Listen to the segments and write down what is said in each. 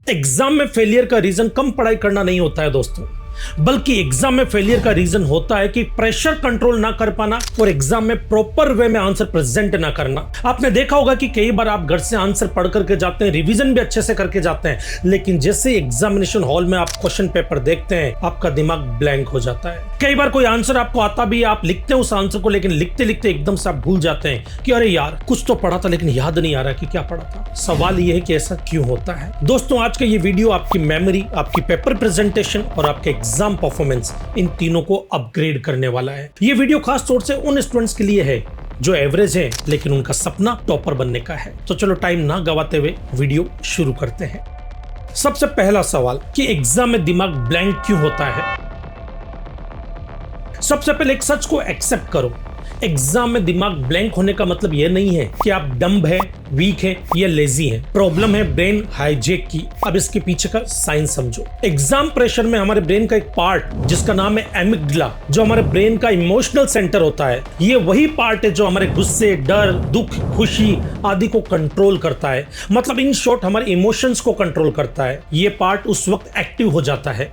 Exam में failure का reason कम पढ़ाई करना नहीं होता है दोस्तों, बल्कि एग्जाम में फेलियर का रीजन होता है कि प्रेशर कंट्रोल ना कर पाना और एग्जाम में प्रॉपर वे में आंसर प्रेजेंट ना करना। आपने देखा होगा कि कई बार आप घर से आंसर पढ़ करके जाते हैं, रिवीजन भी अच्छे से करके जाते हैं, लेकिन जैसे एग्जामिनेशन हॉल में आप क्वेश्चन पेपर देखते हैं आपका दिमाग ब्लैंक हो जाता है। कई बार कोई आंसर आपको आता भी है, आप लिखते हैं उस आंसर को, लेकिन लिखते लिखते एकदम से आप भूल जाते हैं कि अरे यार कुछ तो पढ़ा था लेकिन याद नहीं आ रहा कि क्या पढ़ा था। सवाल यह है कि ऐसा क्यों होता है। दोस्तों आज का ये वीडियो आपकी मेमोरी, आपकी पेपर प्रेजेंटेशन और आपके एग्जाम परफॉर्मेंस इन तीनों को अपग्रेड करने वाला है। ये वीडियो खास तौर से उन स्टूडेंट्स के लिए है जो एवरेज है लेकिन उनका सपना टॉपर बनने का है। तो चलो टाइम ना गवाते हुए वीडियो शुरू करते हैं। सबसे पहला सवाल कि एग्जाम में दिमाग ब्लैंक क्यों होता है। सबसे पहले एक सच को एक्सेप्ट करो, एग्जाम में दिमाग ब्लैंक होने का मतलब यह नहीं है कि आप डम्ब है, वीक है या लेजी है। प्रॉब्लम है ब्रेन हाईजैक की। अब इसके पीछे का साइंस समझो। एग्जाम प्रेशर में हमारे ब्रेन का एक पार्ट जिसका नाम है एमिगडाला, जो हमारे ब्रेन का इमोशनल सेंटर होता है, ये वही पार्ट है जो हमारे गुस्से, डर, दुख, खुशी आदि को कंट्रोल करता है। मतलब इन शॉर्ट हमारे इमोशंस को कंट्रोल करता है। ये पार्ट उस वक्त एक्टिव हो जाता है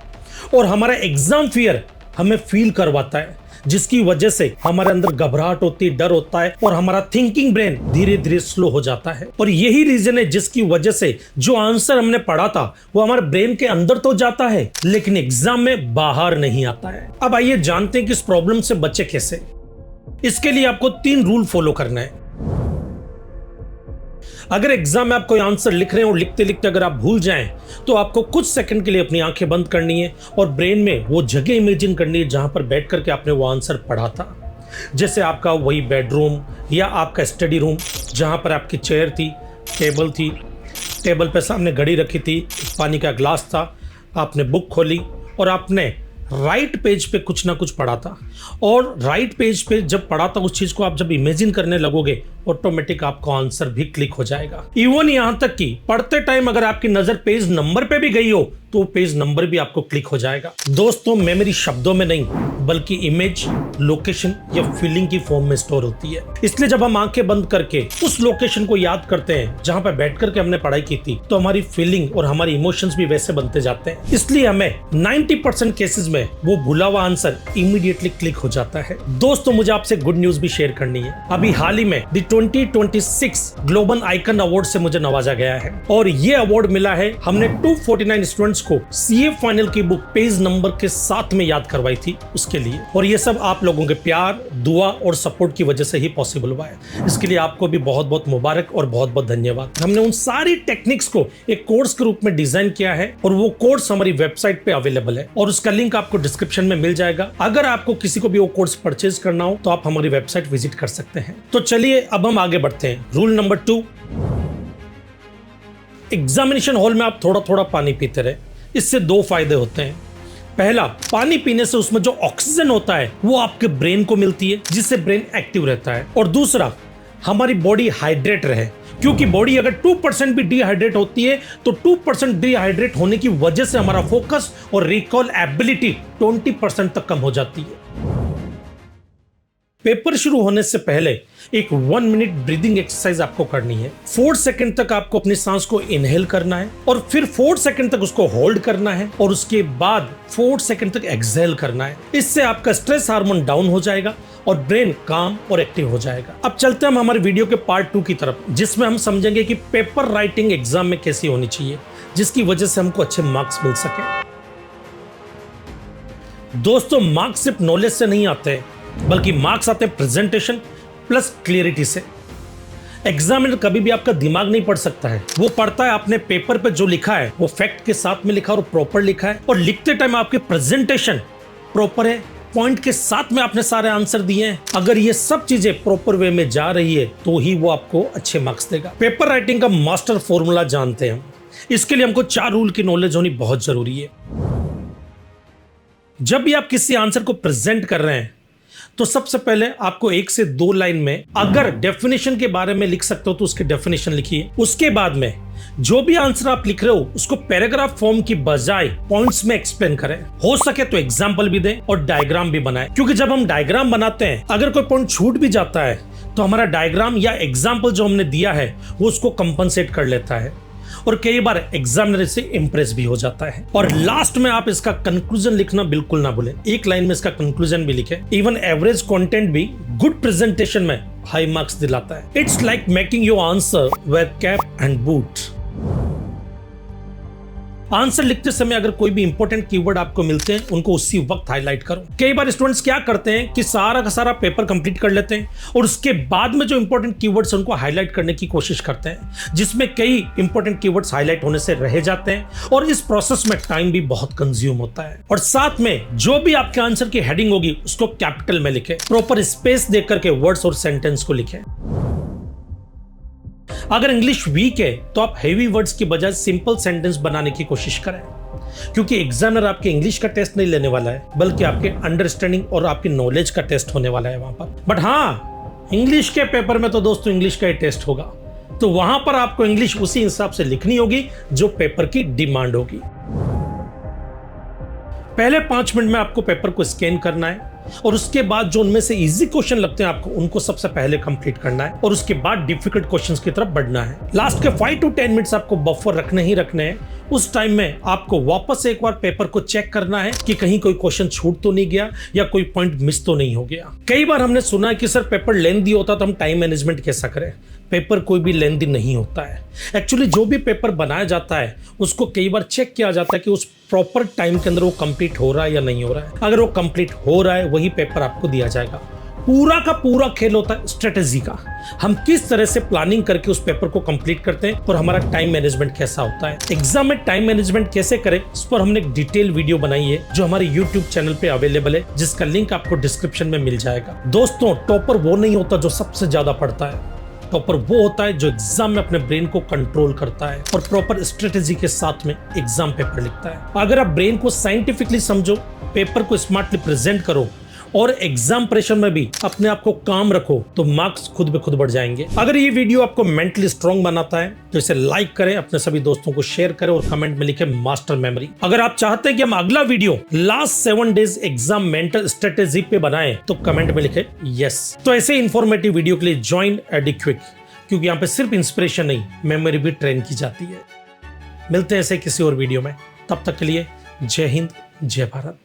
और हमारा एग्जाम फियर हमें फील करवाता है, जिसकी वजह से हमारे अंदर घबराहट होती है, डर होता है और हमारा थिंकिंग ब्रेन धीरे धीरे स्लो हो जाता है। और यही रीजन है जिसकी वजह से जो आंसर हमने पढ़ा था वो हमारे ब्रेन के अंदर तो जाता है लेकिन एग्जाम में बाहर नहीं आता है। अब आइए जानते हैं कि इस प्रॉब्लम से बचे कैसे। इसके लिए आपको 3 रूल फॉलो करना है। अगर एग्जाम में आप कोई आंसर लिख रहे हैं और लिखते लिखते अगर आप भूल जाएं तो आपको कुछ सेकंड के लिए अपनी आंखें बंद करनी है और ब्रेन में वो जगह इमेजिन करनी है जहां पर बैठ करके आपने वो आंसर पढ़ा था। जैसे आपका वही बेडरूम या आपका स्टडी रूम जहां पर आपकी चेयर थी, टेबल थी, टेबल पे सामने घड़ी रखी थी, पानी का ग्लास था, आपने बुक खोली और आपने राइट पेज पे कुछ ना कुछ पढ़ा था। और राइट पेज पे जब पढ़ा था उस चीज को आप जब इमेजिन करने लगोगे ऑटोमेटिक आपका आंसर भी क्लिक हो जाएगा। इवन यहां तक कि पढ़ते टाइम अगर आपकी नजर पेज नंबर पे भी गई हो तो पेज नंबर भी आपको क्लिक हो जाएगा। दोस्तों मेमोरी शब्दों में नहीं बल्कि इमेज, लोकेशन या फीलिंग की फॉर्म में स्टोर होती है। इसलिए जब हम आंखें बंद करके उस लोकेशन को याद करते हैं जहां पर बैठ करके हमने पढ़ाई की थी तो हमारी फीलिंग और हमारी इमोशंस भी वैसे बनते जाते हैं। इसलिए हमें 90% केसेस में वो भूला हुआ आंसर इमीडिएटली क्लिक हो जाता है। दोस्तों मुझे आपसे गुड न्यूज भी शेयर करनी है। अभी हाल ही में 2026 ग्लोबल आइकन अवार्ड से मुझे नवाजा गया है और ये अवार्ड मिला है, हमने 249 स्टूडेंट्स को सीए फाइनल की बुक पेज नंबर के साथ में याद करवाई थी उसके लिए। और ये सब आप लोगों के प्यार, दुआ और सपोर्ट की वजह से ही पॉसिबल हुआ है। इसके लिए आपको भी बहुत बहुत मुबारक और बहुत बहुत धन्यवाद। हमने उन सारी टेक्निक्स को एक कोर्स के रूप में डिजाइन किया है और वो कोर्स हमारी वेबसाइट पे अवेलेबल है और उसका लिंक आपको डिस्क्रिप्शन में मिल जाएगा। अगर आपको किसी को भी वो कोर्स परचेज करना हो तो आप हमारी वेबसाइट विजिट कर सकते हैं। तो चलिए अब हम आगे बढ़ते हैं। रूल नंबर 2, एग्जामिनेशन हॉल में आप थोड़ा थोड़ा पानी पीते रहे। इससे 2 फायदे होते हैं। पहला, पानी पीने से उसमें जो ऑक्सीजन होता है वो आपके ब्रेन को मिलती है जिससे ब्रेन एक्टिव रहता है। और दूसरा, हमारी बॉडी हाइड्रेट रहे, क्योंकि बॉडी अगर 2% भी डिहाइड्रेट होती है तो 2% डिहाइड्रेट होने की वजह से हमारा फोकस और रिकॉल एबिलिटी 20% तक कम हो जाती है। पेपर शुरू होने से पहले एक 1 मिनट ब्रीदिंग एक्सरसाइज आपको करनी है। 4 सेकंड तक आपको अपनी सांस को इनहेल करना है और फिर 4 सेकंड तक उसको होल्ड करना है और उसके बाद 4 सेकंड तक एक्सहेल करना है। इससे आपका स्ट्रेस हार्मोन डाउन हो जाएगा और ब्रेन काम और एक्टिव हो जाएगा। अब चलते हैं हम हमारे वीडियो के पार्ट 2 की तरफ, जिसमें हम समझेंगे कि पेपर राइटिंग एग्जाम में कैसी होनी चाहिए जिसकी वजह से हमको अच्छे मार्क्स मिल सके। दोस्तों मार्क्स सिर्फ नॉलेज से नहीं आते हैं बल्कि मार्क्स आते हैं प्रेजेंटेशन प्लस क्लियरिटी से। एग्जामिनर कभी भी आपका दिमाग नहीं पढ़ सकता है, वो पढ़ता है आपने पेपर पे जो लिखा है वो फैक्ट के साथ में लिखा और प्रॉपर लिखा है और लिखते टाइम आपके प्रेजेंटेशन प्रॉपर है, पॉइंट के साथ में आपने सारे आंसर दिए हैं। अगर ये सब चीजें प्रॉपर वे में जा रही है तो ही वो आपको अच्छे मार्क्स देगा। पेपर राइटिंग का मास्टर फॉर्मूला जानते हैं हम। इसके लिए हमको 4 रूल की नॉलेज होनी बहुत जरूरी है। जब भी आप किसी आंसर को प्रेजेंट कर रहे हैं तो सबसे पहले आपको 1 से 2 लाइन में अगर डेफिनेशन के बारे में लिख सकते हो तो उसकी डेफिनेशन लिखिए। उसके बाद में जो भी आंसर आप लिख रहे हो उसको पैराग्राफ फॉर्म की बजाय पॉइंट्स में एक्सप्लेन करें। हो सके तो एग्जांपल भी दें और डायग्राम भी बनाएं, क्योंकि जब हम डायग्राम बनाते हैं अगर कोई पॉइंट छूट भी जाता है तो हमारा डायग्राम या एग्जांपल जो हमने दिया है वो उसको कंपनसेट कर लेता है। और कई बार एग्जामिनर से इंप्रेस भी हो जाता है। और लास्ट में आप इसका कंक्लूजन लिखना बिल्कुल ना भूलें, एक लाइन में इसका कंक्लूजन भी लिखें। इवन एवरेज कंटेंट भी गुड प्रेजेंटेशन में हाई मार्क्स दिलाता है। It's like making your answer wear cap and boot. Answer लिखते समय अगर कोई भी इंपॉर्टेंट कीवर्ड आपको मिलते हैं उनको उसी वक्त हाईलाइट करो। कई बार स्टूडेंट्स क्या करते हैं कि सारा का सारा पेपर कंप्लीट कर लेते हैं और उसके बाद में जो इंपॉर्टेंट कीवर्ड्स उनको हाईलाइट करने की कोशिश करते हैं, जिसमें कई इंपॉर्टेंट कीवर्ड्स हाईलाइट होने से रह जाते हैं और इस प्रोसेस में टाइम भी बहुत कंज्यूम होता है। और साथ में जो भी आपके आंसर की हेडिंग होगी उसको कैपिटल में लिखें, प्रॉपर स्पेस देख करके वर्ड्स और सेंटेंस को लिखें। अगर इंग्लिश वीक है तो आप हेवी वर्ड्स की बजाय सिंपल सेंटेंस बनाने की कोशिश करें, क्योंकि एग्जामिनर आपके इंग्लिश का टेस्ट नहीं लेने वाला है बल्कि आपके अंडरस्टैंडिंग और आपकी नॉलेज का टेस्ट होने वाला है वहां पर। बट हाँ, इंग्लिश के पेपर में तो दोस्तों इंग्लिश का ही टेस्ट होगा, तो वहां पर आपको इंग्लिश उसी हिसाब से लिखनी होगी जो पेपर की डिमांड होगी। पहले 5 मिनट में आपको पेपर को स्कैन करना है और उसके बाद जो उनमें से इजी क्वेश्चन लगते हैं आपको उनको सबसे पहले कंप्लीट करना है और उसके बाद डिफिकल्ट क्वेश्चंस की तरफ बढ़ना है। लास्ट के 5 to 10 मिनट्स आपको बफर रखने ही रखने हैं। उस टाइम में आपको वापस एक बार पेपर को चेक करना है कि कहीं कोई क्वेश्चन छूट तो नहीं गया या कोई पॉइंट मिस तो नहीं हो गया। कई बार हमने सुना है कि सर पेपर लेंथी होता तो हम टाइम मैनेजमेंट कैसा करें। पेपर कोई भी लेंथी नहीं होता है। एक्चुअली जो भी पेपर बनाया जाता है उसको कई बार चेक किया जाता है कि उस प्रॉपर टाइम के अंदर वो कंप्लीट हो रहा है या नहीं हो रहा है। अगर वो कंप्लीट हो रहा है वही पेपर आपको दिया जाएगा। पूरा का पूरा खेल होता है स्ट्रेटेजी का। हम किस तरह से प्लानिंग करके उस पेपर को कंप्लीट करते हैं और हमारा टाइम मैनेजमेंट कैसा होता है। एग्जाम में टाइम मैनेजमेंट कैसे करें इस पर हमने एक डिटेल वीडियो बनाई है जो हमारे यूट्यूब चैनल पे अवेलेबल है, जिसका लिंक आपको डिस्क्रिप्शन में मिल जाएगा। दोस्तों, टॉपर वो नहीं होता जो सबसे ज्यादा पढ़ता है, टॉपर वो होता है जो एग्जाम में अपने ब्रेन को कंट्रोल करता है और प्रॉपर स्ट्रेटेजी के साथ में एग्जाम पेपर लिखता है। अगर आप ब्रेन को साइंटिफिकली समझो, पेपर को स्मार्टली प्रेजेंट करो और एग्जाम प्रेशर में भी अपने आप को काम रखो तो मार्क्स खुद ब खुद बढ़ जाएंगे। अगर ये वीडियो आपको मेंटली स्ट्रांग बनाता है तो इसे लाइक करें, अपने सभी दोस्तों को शेयर करें और कमेंट में लिखें मास्टर मेमोरी। अगर आप चाहते हैं कि हम अगला video last 7 days exam mental strategy पे बनाएं तो कमेंट में लिखें यस। तो ऐसे इंफॉर्मेटिव वीडियो के लिए ज्वाइन एडुक्विक, क्योंकि यहाँ पे सिर्फ इंस्पिरेशन नहीं मेमोरी भी ट्रेन की जाती है। मिलते हैं ऐसे किसी और वीडियो में, तब तक के लिए जय हिंद, जय भारत।